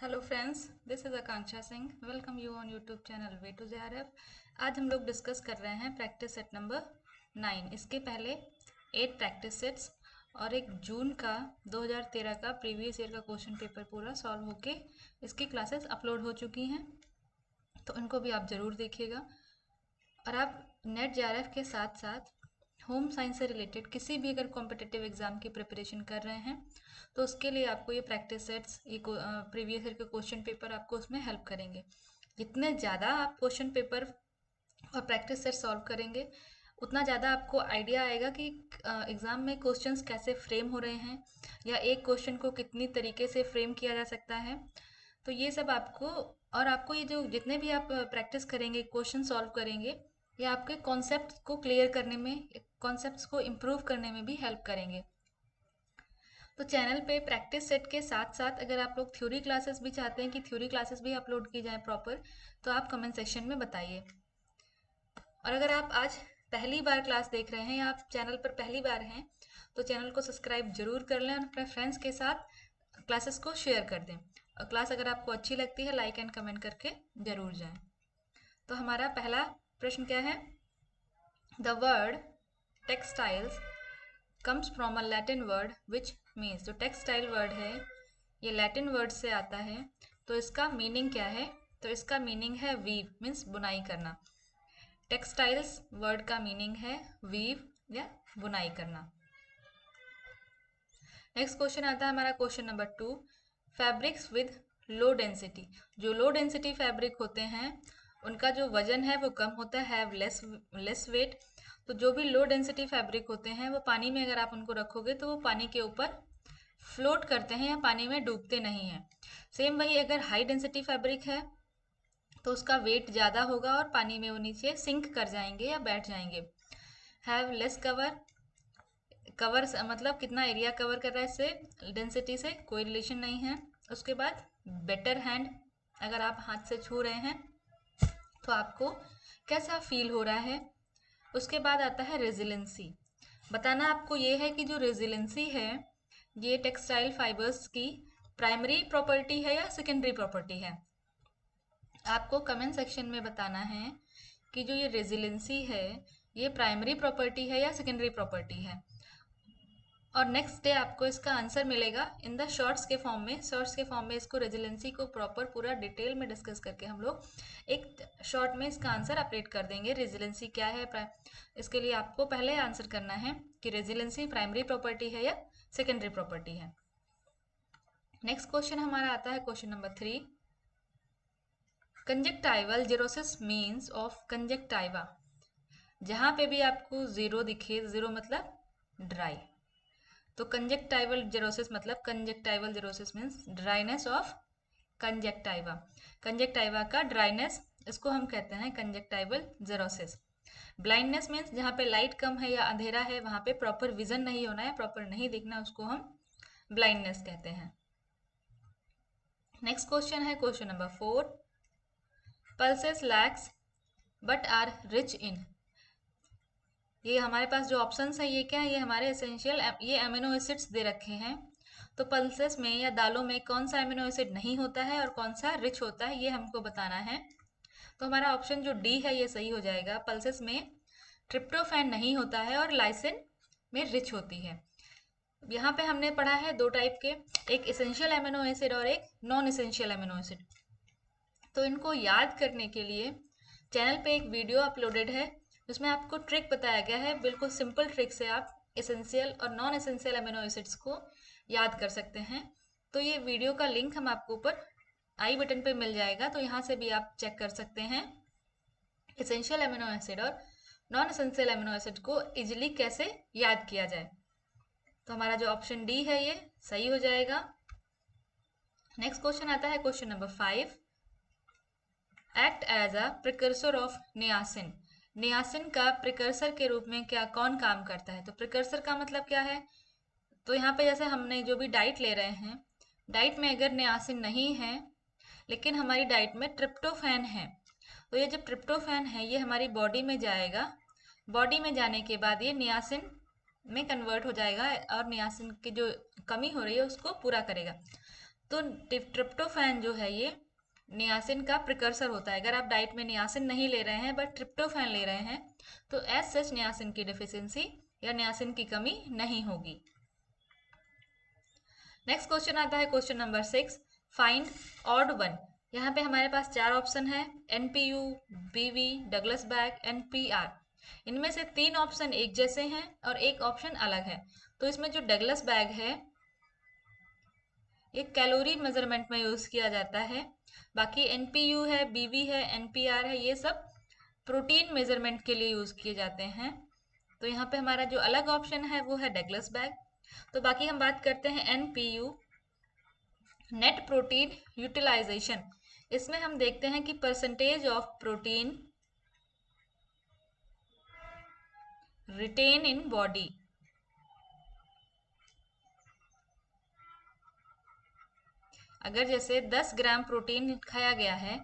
Hello friends, this is Akanksha Singh. Welcome you on YouTube channel way to JRF। आज हम लोग discuss कर रहे हैं प्रैक्टिस सेट नंबर 9। इसके पहले 8 प्रैक्टिस सेट्स और एक जून का 2013 का प्रीवियस ईयर का क्वेश्चन पेपर पूरा सॉल्व होके इसकी क्लासेस अपलोड हो चुकी हैं, तो इनको भी आप ज़रूर देखिएगा। और आप नेट JRF के साथ साथ होम साइंस से रिलेटेड किसी भी अगर कॉम्पिटिटिव एग्जाम की प्रिपरेशन कर रहे हैं तो उसके लिए आपको ये प्रैक्टिस सेट्स, ये प्रीवियस ईयर के क्वेश्चन पेपर आपको उसमें हेल्प करेंगे। जितने ज़्यादा आप क्वेश्चन पेपर और प्रैक्टिस सेट सॉल्व करेंगे उतना ज़्यादा आपको आइडिया आएगा कि एग्ज़ाम में क्वेश्चंस कैसे फ्रेम हो रहे हैं या एक क्वेश्चन को कितनी तरीके से फ्रेम किया जा सकता है। तो ये सब आपको, और आपको ये जो जितने भी आप प्रैक्टिस करेंगे, क्वेश्चन सॉल्व करेंगे, ये आपके कॉन्सेप्ट को क्लियर करने में, कॉन्सेप्ट्स को इम्प्रूव करने में भी हेल्प करेंगे। तो चैनल पे प्रैक्टिस सेट के साथ साथ अगर आप लोग थ्योरी क्लासेस भी चाहते हैं कि थ्योरी क्लासेस भी अपलोड की जाए प्रॉपर, तो आप कमेंट सेक्शन में बताइए। और अगर आप आज पहली बार क्लास देख रहे हैं या आप चैनल पर पहली बार हैं तो चैनल को सब्सक्राइब जरूर कर लें और अपने फ्रेंड्स के साथ क्लासेस को शेयर कर दें। और क्लास अगर आपको अच्छी लगती है लाइक एंड कमेंट करके जरूर जाएं। तो हमारा पहला प्रश्न क्या है? The word textiles comes from a Latin word which means, जो टेक्सटाइल वर्ड है ये लैटिन वर्ड से आता है, तो इसका मीनिंग क्या है? तो इसका मीनिंग है वीव, मीन्स बुनाई करना। टेक्सटाइल्स वर्ड का मीनिंग है वीव या बुनाई करना। नेक्स्ट क्वेश्चन आता है हमारा question number 2। Fabrics with low density, जो लो डेंसिटी फैब्रिक होते हैं उनका जो वजन है वो कम होता है, हैव लेस वेट। तो जो भी लो डेंसिटी फैब्रिक होते हैं वो पानी में अगर आप उनको रखोगे तो वो पानी के ऊपर फ्लोट करते हैं या पानी में डूबते नहीं हैं। सेम वही अगर हाई डेंसिटी फैब्रिक है तो उसका वेट ज़्यादा होगा और पानी में वो नीचे सिंक कर जाएंगे या बैठ जाएंगे। हैव लेस कवर, कवर मतलब कितना एरिया कवर कर रहा है, इससे डेंसिटी से कोई रिलेशन नहीं है। उसके बाद बेटर हैंड, अगर आप हाथ से छू रहे हैं तो आपको कैसा फील हो रहा है। उसके बाद आता है रेजिलेंसी। बताना आपको ये है कि जो रेजिलेंसी है ये टेक्सटाइल फाइबर्स की प्राइमरी प्रॉपर्टी है या सेकेंडरी प्रॉपर्टी है। आपको कमेंट सेक्शन में बताना है कि जो ये रेजिलेंसी है ये प्राइमरी प्रॉपर्टी है या सेकेंडरी प्रॉपर्टी है। और नेक्स्ट डे आपको इसका आंसर मिलेगा इन द शॉर्ट्स के फॉर्म में। शॉर्ट्स के फॉर्म में इसको रेजिलेंसी को प्रॉपर पूरा डिटेल में डिस्कस करके हम लोग एक शॉर्ट में इसका आंसर अपडेट कर देंगे। रेजिलेंसी क्या है, इसके लिए आपको पहले आंसर करना है कि रेजिलेंसी प्राइमरी प्रॉपर्टी है या सेकेंडरी प्रॉपर्टी है। नेक्स्ट क्वेश्चन हमारा आता है question number 3। Conjunctival xerosis means of conjunctiva. जहां पे भी आपको जीरो दिखे, जीरो मतलब ड्राई, तो कंजक्टाइवल जेरोसिस मतलब conjunctival xerosis means dryness of conjunctiva. Conjunctiva का ड्राइनेस, इसको हम कहते हैं कंजक्टाइवल जेरोसिस। ब्लाइंडनेस मीन्स जहाँ पे लाइट कम है या अंधेरा है वहाँ पे प्रॉपर विजन नहीं होना है, प्रॉपर नहीं दिखना, उसको हम ब्लाइंडनेस कहते हैं। नेक्स्ट क्वेश्चन है question number 4। Pulses lacks but are rich in, ये हमारे पास जो ऑप्शंस है ये क्या है? ये हमारे एसेंशियल, ये अमीनो एसिड्स दे रखे हैं। तो पल्सेस में या दालों में कौन सा अमीनो एसिड नहीं होता है और कौन सा रिच होता है, ये हमको बताना है। तो हमारा ऑप्शन जो डी है ये सही हो जाएगा। पल्सेस में ट्रिप्टोफैन नहीं होता है और लाइसिन में रिच होती है। यहाँ पे हमने पढ़ा है दो टाइप के, एक इसेंशियल अमीनो एसिड और एक नॉन इसेंशियल अमीनो एसिड। तो इनको याद करने के लिए चैनल पे एक वीडियो अपलोडेड है जिसमें आपको ट्रिक बताया गया है। बिल्कुल सिंपल ट्रिक से आप एसेंशियल और नॉन एसेंशियल अमीनो एसिड्स को याद कर सकते हैं। तो ये वीडियो का लिंक हम आपको ऊपर आई बटन पे मिल जाएगा, तो यहाँ से भी आप चेक कर सकते हैं एसेंशियल अमीनो एसिड और नॉन एसेंशियल अमीनो एसिड को इजिली कैसे याद किया जाए। तो हमारा जो ऑप्शन डी है ये सही हो जाएगा। नेक्स्ट क्वेश्चन आता है question number 5। Act as a precursor of niacin, niacin का प्रिकर्सर के रूप में क्या कौन काम करता है? तो प्रिकर्सर का मतलब क्या है? तो यहाँ पे जैसे हमने जो भी डाइट ले रहे हैं, डाइट में अगर नियासिन नहीं है लेकिन हमारी डाइट में ट्रिप्टोफैन है, तो ये जब ट्रिप्टोफैन है ये हमारी बॉडी में जाएगा। बॉडी में जाने के बाद ये नियासिन में कन्वर्ट हो जाएगा और नियासिन की जो कमी हो रही है उसको पूरा करेगा। तो ट्रिप्टोफैन जो है ये नियासिन का प्रिकर्सर होता है। अगर आप डाइट में नियासिन नहीं ले रहे हैं बट ट्रिप्टोफैन ले रहे हैं तो एज सच नियासिन की डिफिशियंसी या नियासिन की कमी नहीं होगी। नेक्स्ट क्वेश्चन आता है question number 6, find odd one. यहाँ पे हमारे पास 4 ऑप्शन है, एनपीयू, बीवी, डगलस बैग, एनपीआर। इनमें से 3 ऑप्शन एक जैसे हैं और एक ऑप्शन अलग है। तो इसमें जो डगलस बैग है ये कैलोरी मेजरमेंट में यूज किया जाता है। बाकी एनपीयू है, बीवी है, एनपीआर है, ये सब प्रोटीन मेजरमेंट के लिए यूज किए जाते हैं। तो यहाँ पे हमारा जो अलग ऑप्शन है वो है डगलस बैग। तो बाकी हम बात करते हैं एनपीयू, नेट प्रोटीन यूटिलाइजेशन। इसमें हम देखते हैं कि percentage of protein retain in body. अगर जैसे 10 ग्राम प्रोटीन खाया गया है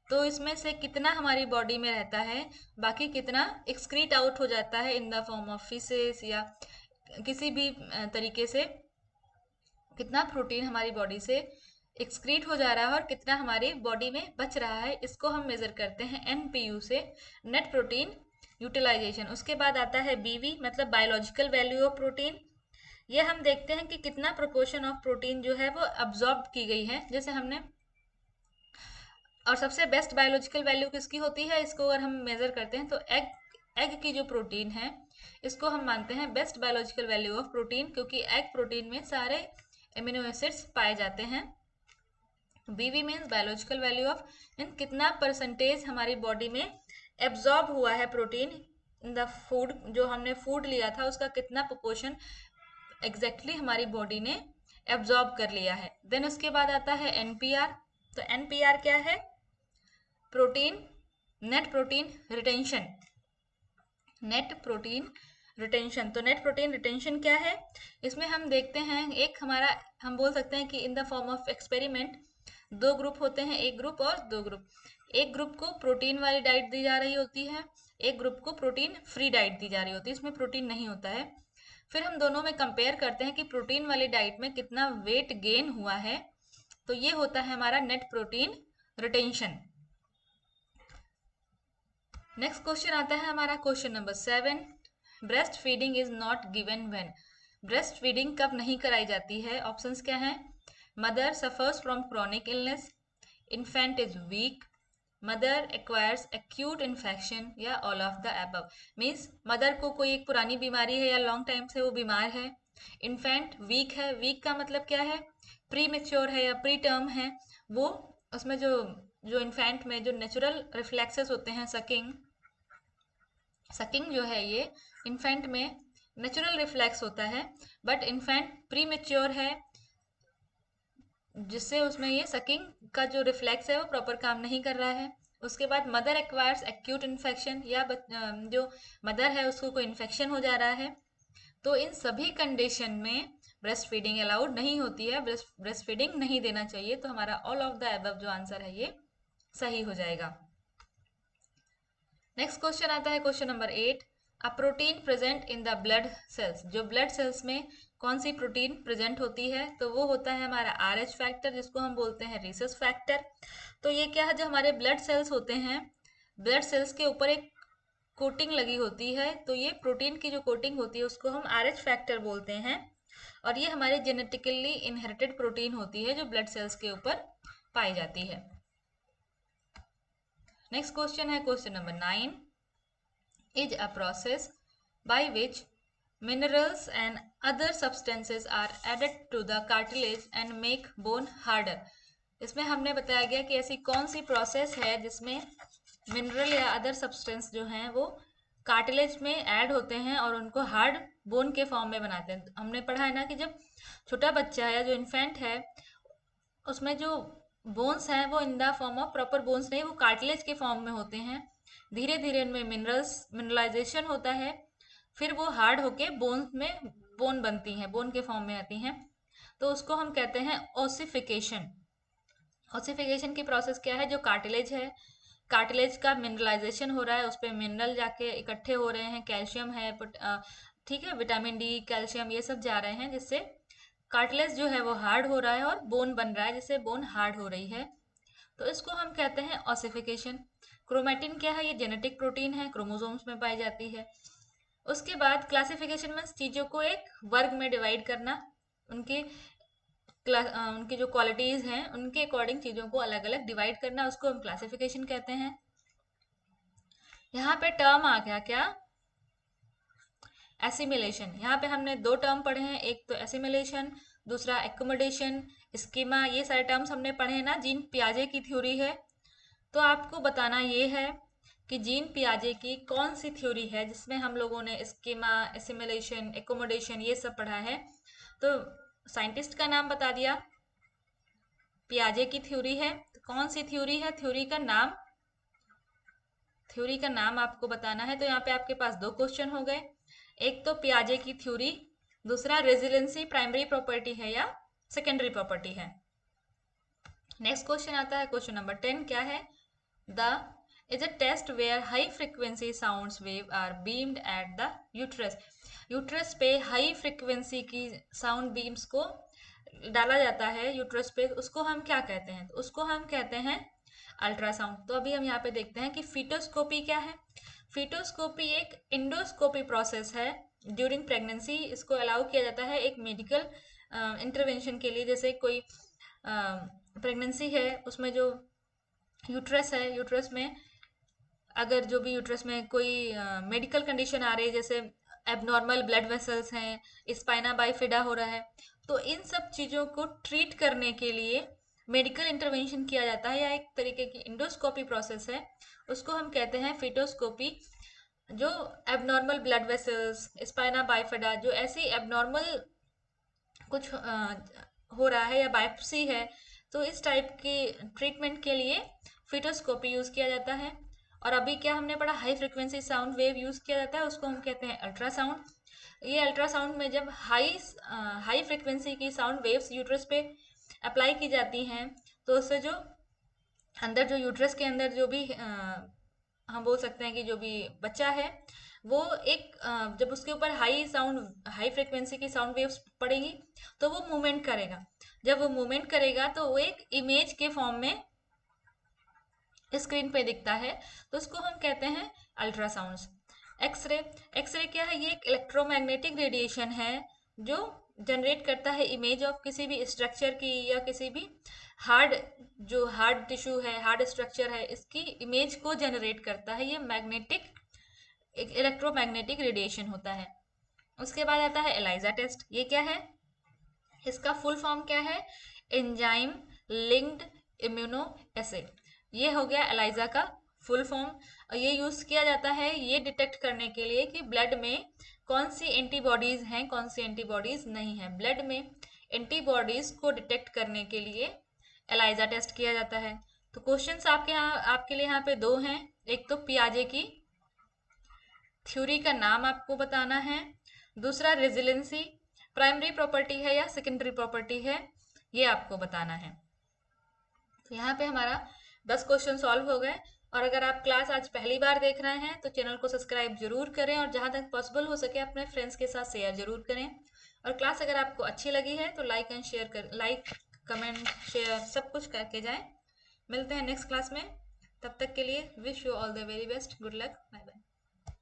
तो इसमें से कितना हमारी बॉडी में रहता है, बाकी कितना एक्सक्रीट आउट हो जाता है in the form of faeces या किसी भी तरीके से, कितना प्रोटीन हमारी बॉडी से एक्सक्रीट हो जा रहा है और कितना हमारी बॉडी में बच रहा है, इसको हम मेजर करते हैं एनपीयू से, नेट प्रोटीन यूटिलाइजेशन। उसके बाद आता है बीवी, मतलब बायोलॉजिकल वैल्यू ऑफ प्रोटीन। ये हम देखते हैं कि कितना प्रोपोर्शन ऑफ प्रोटीन जो है वो अब्जॉर्ब की गई है, जैसे हमने। और सबसे बेस्ट बायोलॉजिकल वैल्यू किसकी होती है, इसको अगर हम मेजर करते हैं तो एग की जो प्रोटीन है इसको हम मानते हैं best biological value of protein, क्योंकि एग प्रोटीन में सारे एमिनो एसिड्स पाए जाते हैं। बीवी मीन्स बायोलॉजिकल वैल्यू ऑफ कितना परसेंटेज हमारी बॉडी में एब्जॉर्ब हुआ है प्रोटीन इन द फूड, जो हमने फूड लिया था उसका कितना प्रोपोर्शन एग्जैक्टली हमारी बॉडी ने एब्जॉर्ब कर लिया है। देन उसके बाद आता है एनपीआर। तो एनपीआर क्या है, protein net protein retention. Net protein retention, तो नेट प्रोटीन रिटेंशन क्या है, इसमें हम देखते हैं एक हमारा, हम बोल सकते हैं कि in the form of experiment 2 group होते हैं, एक ग्रुप और 2 ग्रुप। एक ग्रुप को प्रोटीन वाली डाइट दी जा रही होती है, एक ग्रुप को प्रोटीन फ्री डाइट दी जा रही होती है, इसमें प्रोटीन नहीं होता है। फिर हम दोनों में कंपेयर करते हैं कि प्रोटीन वाली डाइट में कितना वेट गेन हुआ है, तो ये होता है हमारा net protein retention. Next question आता है हमारा question number 7, breastfeeding is not given when. Breastfeeding कब नहीं कराई जाती है, ऑप्शंस क्या हैं, mother suffers from chronic illness, infant is weak, mother acquires acute infection, या all of the above. Means mother को कोई एक पुरानी बीमारी है या लॉन्ग टाइम से वो बीमार है, इन्फेंट वीक है, वीक का मतलब क्या है, प्री मेच्योर है या प्री टर्म है, वो उसमें जो जो इन्फेंट में जो नेचुरल रिफ्लेक्सेस होते हैं, सकिंग जो है ये इन्फेंट में नेचुरल रिफ्लेक्स होता है, बट इन्फेंट प्री मेच्योर है जिससे उसमें ये सकिंग का जो रिफ्लेक्स है वो प्रॉपर काम नहीं कर रहा है। उसके बाद मदर एक्वायर्स एक्यूट इन्फेक्शन, या जो मदर है उसको कोई इन्फेक्शन हो जा रहा है। तो इन सभी कंडीशन में ब्रेस्ट फीडिंग अलाउड नहीं होती है, ब्रेस्ट फीडिंग नहीं देना चाहिए। तो हमारा ऑल ऑफ द अबव जो आंसर है ये सही हो जाएगा। नेक्स्ट क्वेश्चन आता है question number 8, a protein present in the blood cells. जो ब्लड सेल्स में कौन सी प्रोटीन प्रेजेंट होती है, तो वो होता है हमारा RH फैक्टर, जिसको हम बोलते हैं रिसस फैक्टर। तो ये क्या है, जो हमारे ब्लड सेल्स होते हैं, ब्लड सेल्स के ऊपर एक कोटिंग लगी होती है, तो ये प्रोटीन की जो कोटिंग होती है उसको हम RH फैक्टर बोलते हैं, और ये हमारे जेनेटिकली इनहेरिटेड प्रोटीन होती है जो ब्लड सेल्स के ऊपर पाई जाती है। नेक्स्ट क्वेश्चन है question number 9, is a process by which minerals and other substances are added to the cartilage and make bone harder। इसमें हमने बताया गया कि ऐसी कौन सी प्रोसेस है जिसमें मिनरल या अदर सब्सटेंस जो हैं वो कार्टिलेज में ऐड होते हैं और उनको हार्ड बोन के फॉर्म में बनाते हैं। हमने पढ़ा है ना कि जब छोटा बच्चा है या जो इन्फेंट है उसमें जो बोन्स हैं वो in the form of proper bones नहीं, वो कार्टिलेज के फॉर्म में होते हैं। धीरे धीरे इनमें मिनरलाइजेशन होता है, फिर वो हार्ड होके बोन में बोन बनती हैं, बोन के फॉर्म में आती हैं। तो उसको हम कहते हैं ओसिफिकेशन। ओसिफिकेशन की प्रोसेस क्या है, जो कार्टिलेज है, कार्टिलेज का मिनरलाइजेशन हो रहा है, उस पर मिनरल जाके इकट्ठे हो रहे हैं, कैल्शियम है, ठीक है, विटामिन डी, कैल्शियम, ये सब जा रहे हैं, जिससे कार्टिलेज जो है वो हार्ड हो रहा है और बोन बन रहा है, जिससे बोन हार्ड हो रही है, तो इसको हम कहते हैं ऑसिफिकेशन। क्रोमैटिन क्या है? ये जेनेटिक प्रोटीन है, क्रोमोसोम्स में पाई जाती है। उसके बाद क्लासिफिकेशन में चीज़ों को एक वर्ग में डिवाइड करना, उनके उनकी जो क्वालिटीज हैं उनके अकॉर्डिंग चीज़ों को अलग अलग डिवाइड करना, उसको हम क्लासिफिकेशन कहते हैं। यहाँ पे टर्म आ गया क्या? एसिमिलेशन। यहाँ पे हमने दो टर्म पढ़े हैं, एक तो एसिमिलेशन, दूसरा एकोमोडेशन, स्कीमा। ये सारे टर्म्स हमने पढ़े हैं ना, जीन पियाजे की थ्योरी है। तो आपको बताना ये है कि जीन पियाजे की कौन सी थ्योरी है जिसमें हम लोगों ने स्कीमा, एसिमिलेशन, एकोमोडेशन ये सब पढ़ा है। तो साइंटिस्ट का नाम बता दिया, पियाजे की थ्योरी है। तो कौन सी थ्योरी है? थ्योरी का नाम आपको बताना है। तो यहाँ पे आपके पास दो क्वेश्चन हो गए, एक तो पियाजे की थ्योरी, दूसरा रेजिलेंसी प्राइमरी प्रॉपर्टी है या सेकेंडरी प्रॉपर्टी है। नेक्स्ट क्वेश्चन आता है क्वेश्चन नंबर 10। क्या है? The is a test where high frequency sounds wave are beamed at the uterus. Uterus पे हाई फ्रिक्वेंसी की साउंड बीम्स को डाला जाता है यूट्रस पे, उसको हम क्या कहते हैं? तो उसको हम कहते हैं अल्ट्रासाउंड। तो अभी हम यहाँ पे देखते हैं कि फीटोस्कोपी क्या है। फीटोस्कोपी एक इंडोस्कोपी प्रोसेस है ड्यूरिंग प्रेगनेंसी। इसको अलाउ किया जाता है एक मेडिकल इंटरवेंशन के लिए। जैसे कोई प्रेगनेंसी है, उसमें जो यूट्रस है, यूट्रस में अगर जो भी यूट्रस में कोई मेडिकल कंडीशन आ रही है, जैसे एबनॉर्मल ब्लड वेसल्स हैं, स्पाइना बाइफिडा हो रहा है, तो इन सब चीज़ों को ट्रीट करने के लिए मेडिकल इंटरवेंशन किया जाता है, या एक तरीके की इंडोस्कोपी प्रोसेस है, उसको हम कहते हैं फीटोस्कोपी। जो abnormal blood vessels, spina bifida, जो ऐसी एबनॉर्मल कुछ हो रहा है या बायोप्सी है, तो इस टाइप की ट्रीटमेंट के लिए फिटोस्कोपी यूज़ किया जाता है। और अभी क्या हमने पढ़ा? High frequency sound wave use किया जाता है, उसको हम कहते हैं अल्ट्रासाउंड। ये अल्ट्रासाउंड में जब हाई फ्रिक्वेंसी की साउंड वेव्स यूट्रस पे अप्लाई की जाती हैं, तो उससे जो अंदर जो यूट्रस के अंदर जो भी हम बोल सकते हैं कि जो भी बच्चा है, वो एक जब उसके ऊपर हाई फ्रिक्वेंसी की साउंड वेव्स पड़ेगी, तो वो मूवमेंट करेगा। जब वो मूवमेंट करेगा तो वो एक इमेज के फॉर्म में स्क्रीन पे दिखता है, तो उसको हम कहते हैं अल्ट्रासाउंड्स। एक्सरे। एक्सरे क्या है? ये एक इलेक्ट्रोमैग्नेटिक रेडिएशन है जो जनरेट करता है इमेज ऑफ किसी भी स्ट्रक्चर की, या किसी भी हार्ड जो हार्ड टिश्यू है, हार्ड स्ट्रक्चर है, इसकी इमेज को जनरेट करता है। ये मैग्नेटिक एक इलेक्ट्रोमैग्नेटिक रेडिएशन होता है। उसके बाद आता है एलाइजा टेस्ट। ये क्या है? इसका फुल फॉर्म क्या है? एंजाइम लिंक्ड इम्यूनो एसे। ये हो गया एलाइजा का फुल फॉर्म। और ये यूज किया जाता है ये डिटेक्ट करने के लिए कि ब्लड में कौन सी एंटीबॉडीज हैं, कौन सी एंटीबॉडीज नहीं है। ब्लड में एंटीबॉडीज को डिटेक्ट करने के लिए एलाइजा टेस्ट किया जाता है। तो क्वेश्चंस आपके लिए यहाँ पे दो हैं, एक तो पियाजे की थ्योरी का नाम आपको बताना है, दूसरा रेजिलेंसी प्राइमरी प्रॉपर्टी है या सेकेंडरी प्रॉपर्टी है, ये आपको बताना है। तो यहाँ पे हमारा 10 क्वेश्चन सॉल्व हो गए। और अगर आप क्लास आज पहली बार देख रहे हैं तो चैनल को सब्सक्राइब जरूर करें, और जहाँ तक पॉसिबल हो सके अपने फ्रेंड्स के साथ शेयर जरूर करें। और क्लास अगर आपको अच्छी लगी है तो लाइक कमेंट शेयर सब कुछ करके जाएं। मिलते हैं नेक्स्ट क्लास में, तब तक के लिए wish you all the very best, good luck, bye bye.